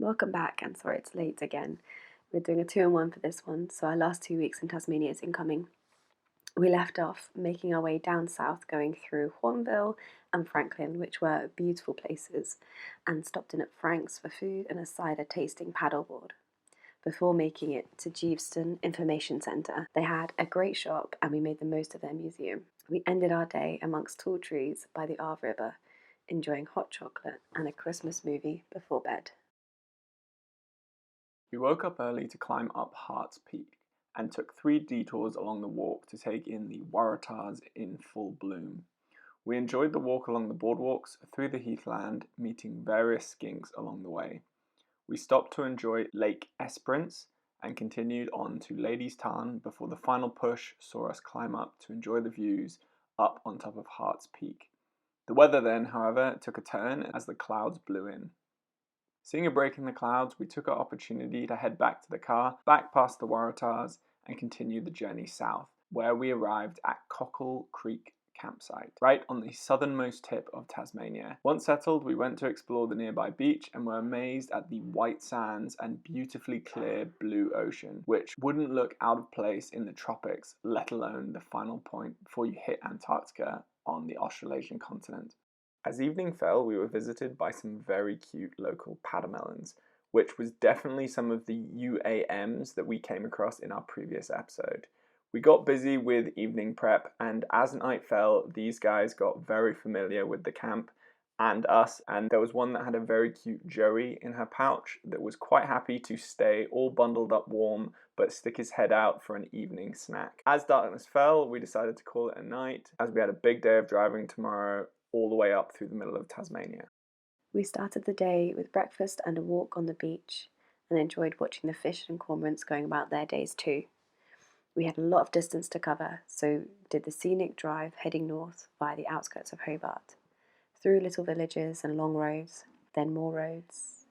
Welcome back, and sorry it's late again. We're doing a 2-in-1 for this one, so our last 2 weeks in Tasmania is incoming. We left off making our way down south, going through Hornville and Franklin, which were beautiful places, and stopped in at Frank's for food and a cider tasting paddleboard. Before making it to Geeveston Information Centre, they had a great shop and we made the most of their museum. We ended our day amongst tall trees by the Arve River, enjoying hot chocolate and a Christmas movie before bed. We woke up early to climb up Hart's Peak and took 3 detours along the walk to take in the Waratahs in full bloom. We enjoyed the walk along the boardwalks through the heathland, meeting various skinks along the way. We stopped to enjoy Lake Esperance and continued on to Ladies Tarn before the final push saw us climb up to enjoy the views up on top of Hart's Peak. The weather then, however, took a turn as the clouds blew in. Seeing a break in the clouds, we took our opportunity to head back to the car, back past the Waratahs, and continue the journey south, where we arrived at Cockle Creek campsite, right on the southernmost tip of Tasmania. Once settled, we went to explore the nearby beach and were amazed at the white sands and beautifully clear blue ocean, which wouldn't look out of place in the tropics, let alone the final point before you hit Antarctica on the Australasian continent. As evening fell, we were visited by some very cute local pademelons, which was definitely some of the UAMs that we came across in our previous episode. We got busy with evening prep, and as night fell, these guys got very familiar with the camp and us, and there was one that had a very cute Joey in her pouch that was quite happy to stay all bundled up warm but stick his head out for an evening snack. As darkness fell, we decided to call it a night as we had a big day of driving tomorrow all the way up through the middle of Tasmania. We started the day with breakfast and a walk on the beach and enjoyed watching the fish and cormorants going about their days too. We had a lot of distance to cover, so did the scenic drive heading north via the outskirts of Hobart, through little villages and long roads, then more roads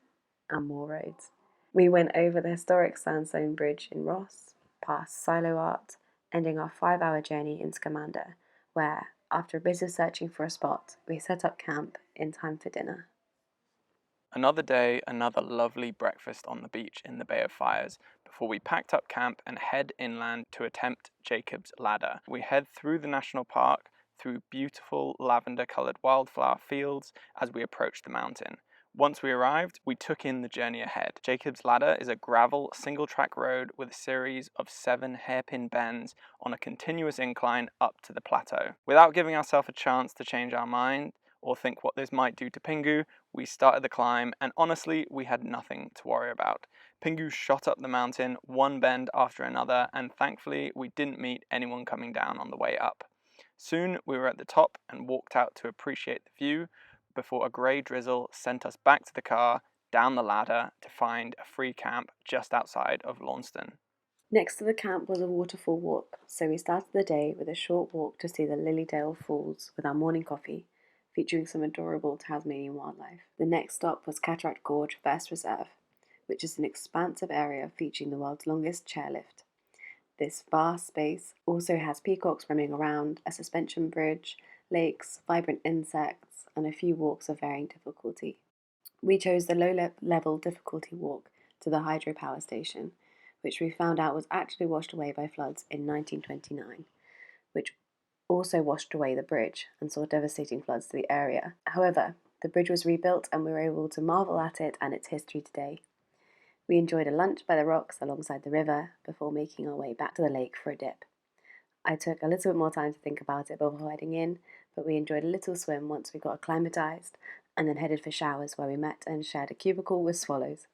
and more roads. We went over the historic sandstone bridge in Ross, past Silo Art, ending our 5-hour journey in Scamander, where, after a bit of searching for a spot, we set up camp in time for dinner. Another day, another lovely breakfast on the beach in the Bay of Fires before we packed up camp and head inland to attempt Jacob's Ladder. We head through the national park, through beautiful lavender-coloured wildflower fields as we approach the mountain. Once we arrived, we took in the journey ahead. Jacob's Ladder is a gravel single-track road with a series of 7 hairpin bends on a continuous incline up to the plateau. Without giving ourselves a chance to change our mind or think what this might do to Pingu, we started the climb, and honestly, we had nothing to worry about. Pingu shot up the mountain, one bend after another, and thankfully, we didn't meet anyone coming down on the way up. Soon, we were at the top and walked out to appreciate the view before a grey drizzle sent us back to the car, down the ladder, to find a free camp just outside of Launceston. Next to the camp was a waterfall walk, so we started the day with a short walk to see the Lilydale Falls with our morning coffee, featuring some adorable Tasmanian wildlife. The next stop was Cataract Gorge First Reserve, which is an expansive area featuring the world's longest chairlift. This vast space also has peacocks roaming around, a suspension bridge, lakes, vibrant insects, and a few walks of varying difficulty. We chose the low-level difficulty walk to the hydropower station, which we found out was actually washed away by floods in 1929, which also washed away the bridge and saw devastating floods to the area. However, the bridge was rebuilt and we were able to marvel at it and its history today. We enjoyed a lunch by the rocks alongside the river before making our way back to the lake for a dip. I took a little bit more time to think about it before heading in, but we enjoyed a little swim once we got acclimatized and then headed for showers where we met and shared a cubicle with swallows.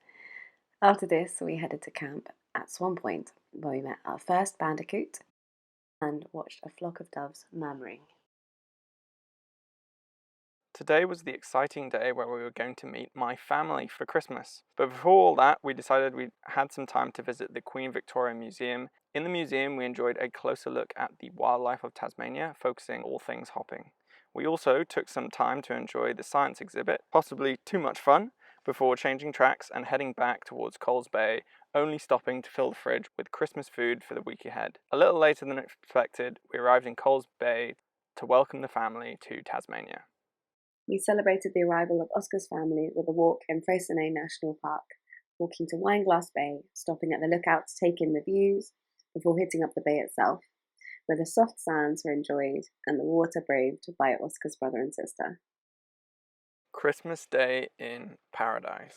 After this, we headed to camp at Swan Point, where we met our first bandicoot and watched a flock of doves murmuring. Today was the exciting day where we were going to meet my family for Christmas. But before all that, we decided we had some time to visit the Queen Victoria Museum. In the museum, we enjoyed a closer look at the wildlife of Tasmania, focusing all things hopping. We also took some time to enjoy the science exhibit, possibly too much fun, before changing tracks and heading back towards Coles Bay, only stopping to fill the fridge with Christmas food for the week ahead. A little later than expected, we arrived in Coles Bay to welcome the family to Tasmania. We celebrated the arrival of Oscar's family with a walk in Freycinet National Park, walking to Wineglass Bay, stopping at the lookout to take in the views, before hitting up the bay itself, where the soft sands were enjoyed and the water braved by Oscar's brother and sister. Christmas Day in Paradise.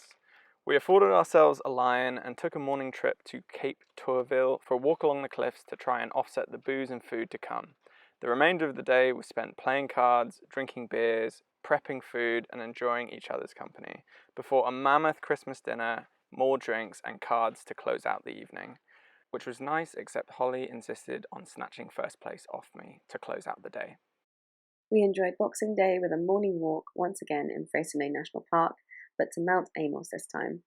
We afforded ourselves a lion and took a morning trip to Cape Tourville for a walk along the cliffs to try and offset the booze and food to come. The remainder of the day was spent playing cards, drinking beers, prepping food, and enjoying each other's company, before a mammoth Christmas dinner, more drinks, and cards to close out the evening, which was nice, except Holly insisted on snatching first place off me to close out the day. We enjoyed Boxing Day with a morning walk once again in Freycinet National Park, but to Mount Amos this time.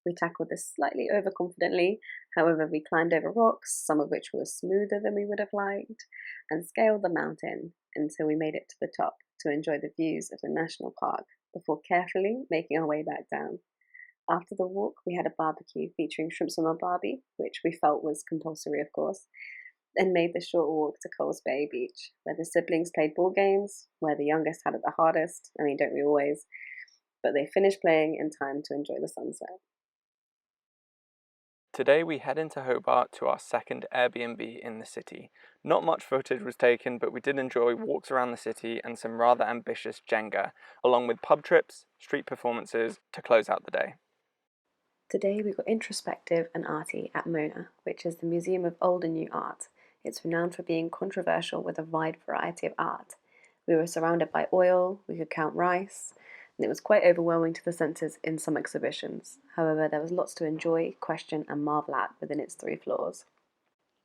We tackled this slightly overconfidently, however, we climbed over rocks, some of which were smoother than we would have liked, and scaled the mountain until we made it to the top to enjoy the views of the national park before carefully making our way back down. After the walk, we had a barbecue featuring shrimps on our barbie, which we felt was compulsory, of course, and made the short walk to Coles Bay Beach, where the siblings played ball games, where the youngest had it the hardest. I mean, don't we always? But they finished playing in time to enjoy the sunset. Today we head into Hobart to our second Airbnb in the city. Not much footage was taken, but we did enjoy walks around the city and some rather ambitious Jenga, along with pub trips, street performances to close out the day. Today we got introspective and arty at Mona, which is the Museum of Old and New Art. It's renowned for being controversial with a wide variety of art. We were surrounded by oil, we could count rice, and it was quite overwhelming to the senses in some exhibitions. However, there was lots to enjoy, question, and marvel at within its 3 floors.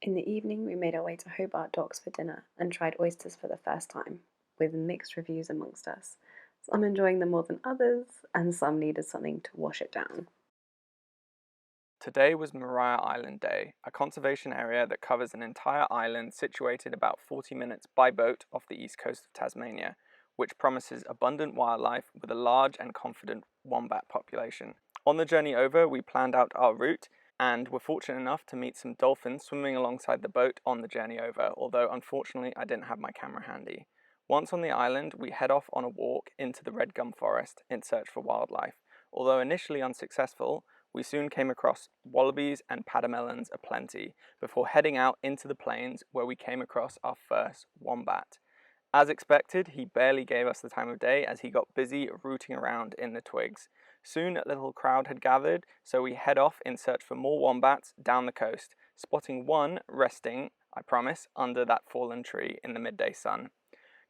In the evening, we made our way to Hobart Docks for dinner and tried oysters for the first time, with mixed reviews amongst us. Some enjoying them more than others, and some needed something to wash it down. Today was Maria Island Day, a conservation area that covers an entire island situated about 40 minutes by boat off the east coast of Tasmania, which promises abundant wildlife with a large and confident wombat population. On the journey over, we planned out our route and were fortunate enough to meet some dolphins swimming alongside the boat on the journey over, although unfortunately I didn't have my camera handy. Once on the island, we head off on a walk into the red gum forest in search for wildlife. Although initially unsuccessful, we soon came across wallabies and pademelons aplenty before heading out into the plains where we came across our first wombat. As expected, he barely gave us the time of day as he got busy rooting around in the twigs. Soon a little crowd had gathered, so we head off in search for more wombats down the coast, spotting one resting, I promise, under that fallen tree in the midday sun.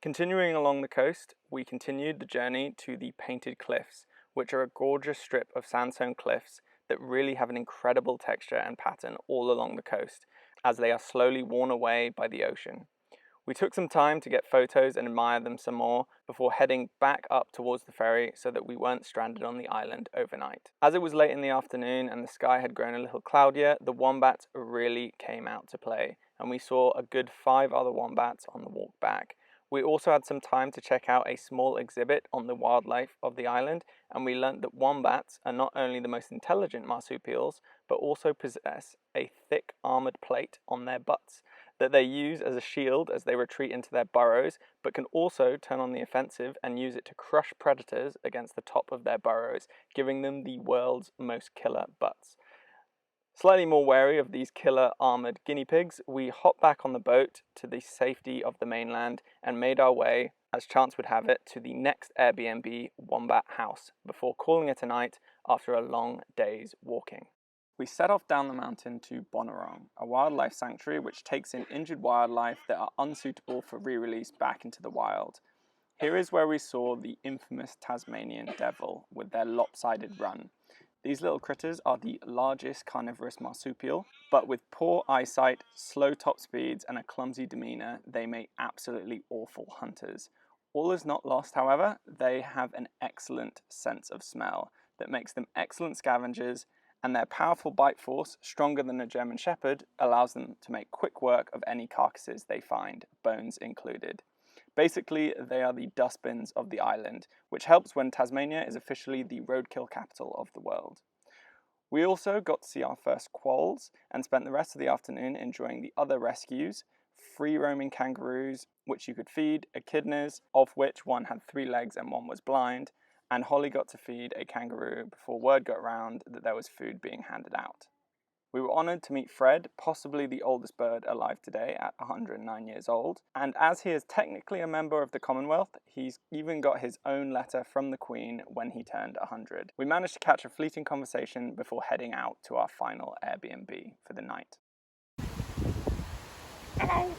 Continuing along the coast, we continued the journey to the Painted Cliffs, which are a gorgeous strip of sandstone cliffs that really have an incredible texture and pattern all along the coast, as they are slowly worn away by the ocean. We took some time to get photos and admire them some more before heading back up towards the ferry so that we weren't stranded on the island overnight. As it was late in the afternoon and the sky had grown a little cloudier, the wombats really came out to play, and we saw a good 5 other wombats on the walk back. We also had some time to check out a small exhibit on the wildlife of the island, and we learnt that wombats are not only the most intelligent marsupials, but also possess a thick armoured plate on their butts that they use as a shield as they retreat into their burrows, but can also turn on the offensive and use it to crush predators against the top of their burrows, giving them the world's most killer butts. Slightly more wary of these killer armoured guinea pigs, we hopped back on the boat to the safety of the mainland and made our way, as chance would have it, to the next Airbnb Wombat House before calling it a night after a long day's walking. We set off down the mountain to Bonorong, a wildlife sanctuary which takes in injured wildlife that are unsuitable for re-release back into the wild. Here is where we saw the infamous Tasmanian devil with their lopsided run. These little critters are the largest carnivorous marsupial, but with poor eyesight, slow top speeds, and a clumsy demeanour, they make absolutely awful hunters. All is not lost, however. They have an excellent sense of smell that makes them excellent scavengers, and their powerful bite force, stronger than a German Shepherd, allows them to make quick work of any carcasses they find, bones included. Basically, they are the dustbins of the island, which helps when Tasmania is officially the roadkill capital of the world. We also got to see our first quolls and spent the rest of the afternoon enjoying the other rescues, free-roaming kangaroos, which you could feed, echidnas, of which one had 3 legs and one was blind, and Holly got to feed a kangaroo before word got around that there was food being handed out. We were honoured to meet Fred, possibly the oldest bird alive today at 109 years old, and as he is technically a member of the Commonwealth, he's even got his own letter from the Queen when he turned 100. We managed to catch a fleeting conversation before heading out to our final Airbnb for the night. Hello.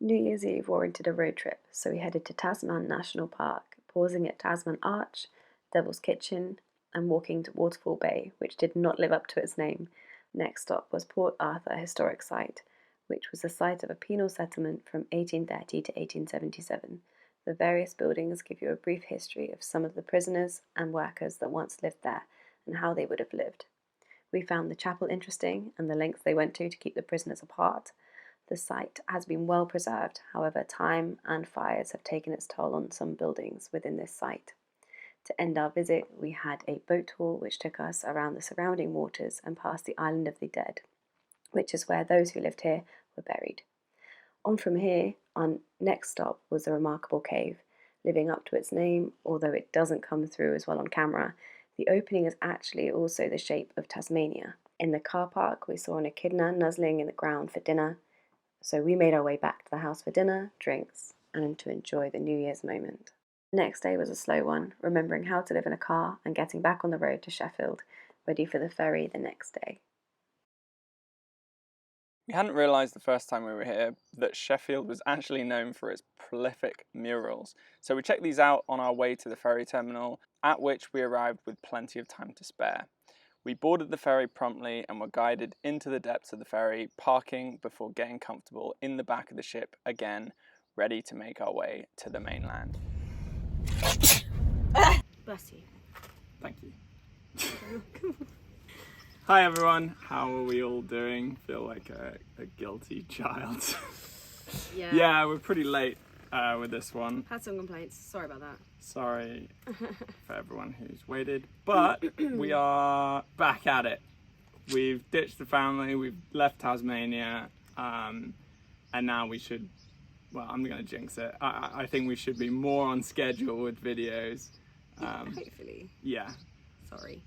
New Year's Eve warranted a road trip, so we headed to Tasman National Park, pausing at Tasman Arch, Devil's Kitchen, and walking to Waterfall Bay, which did not live up to its name. Next stop was Port Arthur Historic Site, which was the site of a penal settlement from 1830 to 1877. The various buildings give you a brief history of some of the prisoners and workers that once lived there and how they would have lived. We found the chapel interesting and the lengths they went to keep the prisoners apart. The site has been well preserved, however, time and fires have taken its toll on some buildings within this site. To end our visit, we had a boat tour which took us around the surrounding waters and past the Island of the Dead, which is where those who lived here were buried. On from here, our next stop was a remarkable cave, living up to its name, although it doesn't come through as well on camera. The opening is actually also the shape of Tasmania. In the car park, we saw an echidna nuzzling in the ground for dinner, so we made our way back to the house for dinner, drinks, and to enjoy the New Year's moment. The next day was a slow one, remembering how to live in a car and getting back on the road to Sheffield, ready for the ferry the next day. We hadn't realised the first time we were here that Sheffield was actually known for its prolific murals, so we checked these out on our way to the ferry terminal, at which we arrived with plenty of time to spare. We boarded the ferry promptly and were guided into the depths of the ferry, parking before getting comfortable in the back of the ship again, ready to make our way to the mainland. Bless you. Thank you. Hi everyone, how are we all doing? Feel like a guilty child. Yeah, we're pretty late with this one. Had some complaints, sorry about that. Sorry for everyone who's waited, but we are back at it. We've ditched the family, we've left Tasmania, and now we should, well, I'm going to jinx it. I think we should be more on schedule with videos. Hopefully. Yeah.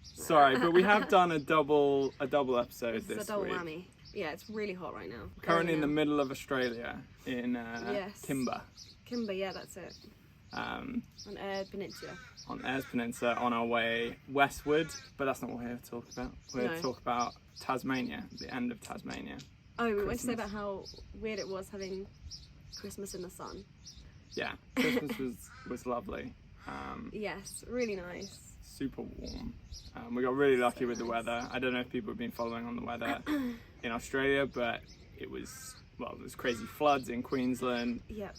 Sorry, but we have done a double episode this week. It's a double whammy. Yeah, it's really hot right now. Currently in the middle of Australia, in Kimba. Kimba, yeah, that's it. On Ayers Peninsula. On Ayers Peninsula, on our way westward, but that's not what we're here to talk about. We're here to talk about Tasmania, the end of Tasmania. Oh, we went to say about how weird it was having Christmas in the sun. Yeah, Christmas was lovely. Yes, really nice. Super warm. We got really lucky with the weather. I don't know if people have been following on the weather in Australia, but it was crazy floods in Queensland. Yep.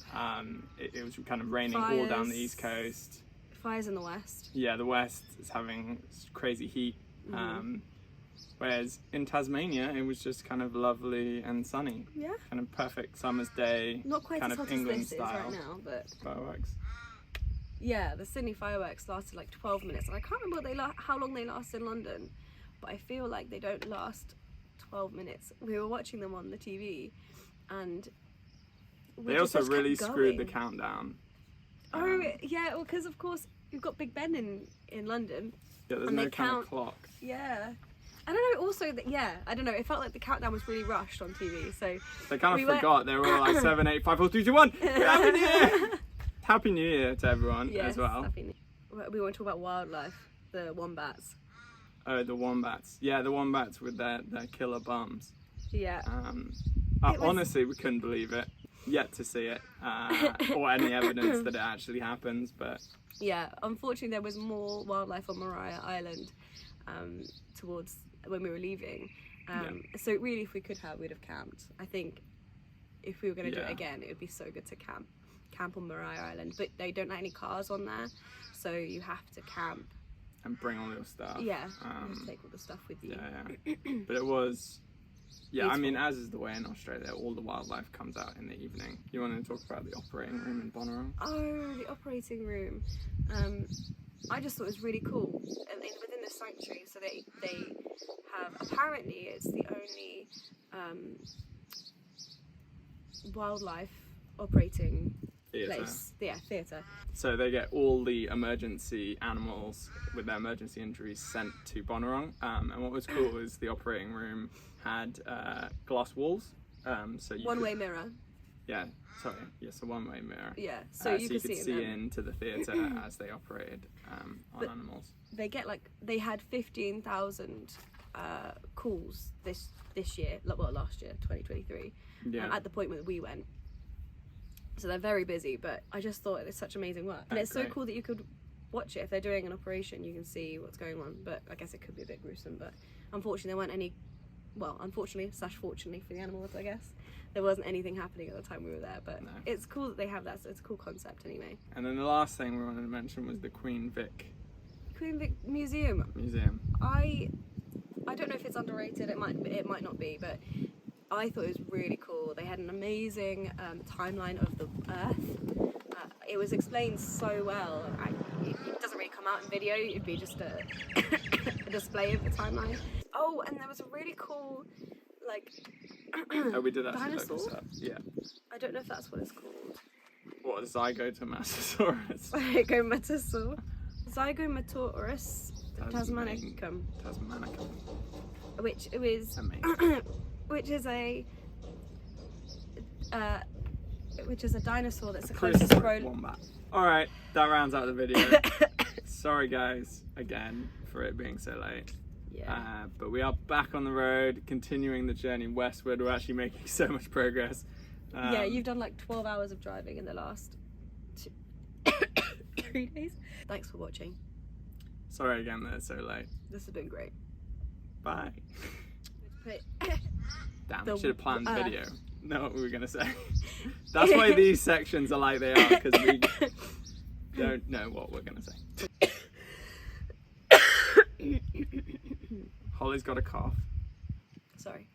It was kind of raining all down the east coast. Fires in the west. Yeah, the west is having crazy heat. Whereas in Tasmania, it was just kind of lovely and sunny. Yeah. Kind of perfect summer's day. Not quite kind as of hot England as this style. is right now, but Fireworks. yeah, the Sydney fireworks lasted like 12 minutes, and I can't remember how long they last in London, but I feel like they don't last 12 minutes. We were watching them on the TV, and they also really screwed the countdown. Oh yeah, well, because of course you've got Big Ben in London. Yeah, there's no kind of clock. Yeah. I don't know, also, I don't know, it felt like the countdown was really rushed on TV, so... They kind of forgot, they were all like 7, 8, 5, 4, 3, 2, 1! Happy New Year! Happy New Year to everyone as well. Happy New Year. We want to talk about wildlife, the wombats. Oh, the wombats. Yeah, the wombats with their killer bums. Yeah. Honestly, we couldn't believe it. Yet to see it, or any evidence that it actually happens, but... Yeah, unfortunately there was more wildlife on Maria Island towards when we were leaving. So really, if we could have, we'd have camped. I think if we were going to do it again, it would be so good to camp on Maria Island. But they don't let any cars on there, so you have to camp. And bring all your stuff. Yeah, you have to take all the stuff with you. Yeah. But it was... Yeah, Beautiful. I mean, as is the way in Australia, all the wildlife comes out in the evening. You want to talk about the operating room in Bonnaroo? Oh, the operating room. I just thought it was really cool. And within the sanctuary, so they have, apparently it's the only wildlife operating Theatre. place. Yeah, theatre. So they get all the emergency animals with their emergency injuries sent to Bonnarong. And what was cool is the operating room had glass walls. So you One-way mirror. Yeah, sorry. Yes, a one-way mirror. Yeah, so you could could see them. into the theatre as they operated on animals. They had 15,000 calls this year, well, last year, 2023, Yeah. at the point when we went. So they're very busy, but I just thought it's such amazing work. And it's so Great. cool that you could watch it. If they're doing an operation, you can see what's going on, but I guess it could be a bit gruesome. But unfortunately, there weren't any, well, unfortunately / fortunately for the animals, I guess, there wasn't anything happening at the time we were there. But No. it's cool that they have that, so it's a cool concept anyway. And then the last thing we wanted to mention was the Queen Vic Queen Vic Museum. Museum. I don't know if it's underrated. It might not be, but I thought it was really cool. They had an amazing timeline of the Earth. It was explained so well. It doesn't really come out in video. It'd be just a, a display of the timeline. Oh, and there was a really cool, like, Oh, we did actually look dinosaur? this up. Yeah. I don't know if that's what it's called. What, a Zygotomatosaurus? Zygomatosaurus tasmanicum, Tasmanicum. which is Amazing. which is a dinosaur that's the Prehistoric closest grown. wombat. Alright, that rounds out the video. Sorry guys, again, for it being so late. Yeah. But we are back on the road, continuing the journey westward. We're actually making so much progress. Yeah, you've done like 12 hours of driving in the last 3 days. Thanks for watching. Sorry again that it's so late. This has been great. Bye. Put Damn, The we should have planned the Earth. video. Know what we were going to say. That's why these sections are like they are, because we don't know what we're going to say. Holly's got a cough. Sorry.